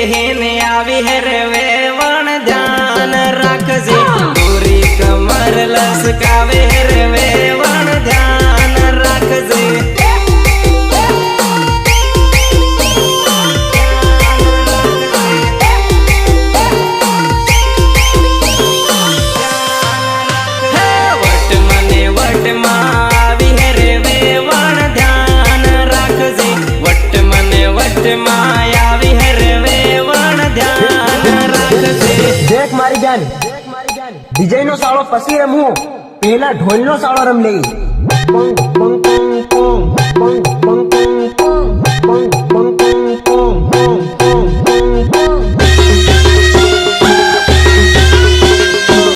બેહીને આવી રે વેવણ ધ્યાન રાખજે પૂરી કમર લસકાવે રે વેવણ ધ્યાન રાખજે देख मारी जान विजय नो सालो पसी रमू पहला ढोल नो सालो रम ले पंग पंग पंग पंग पंग पंग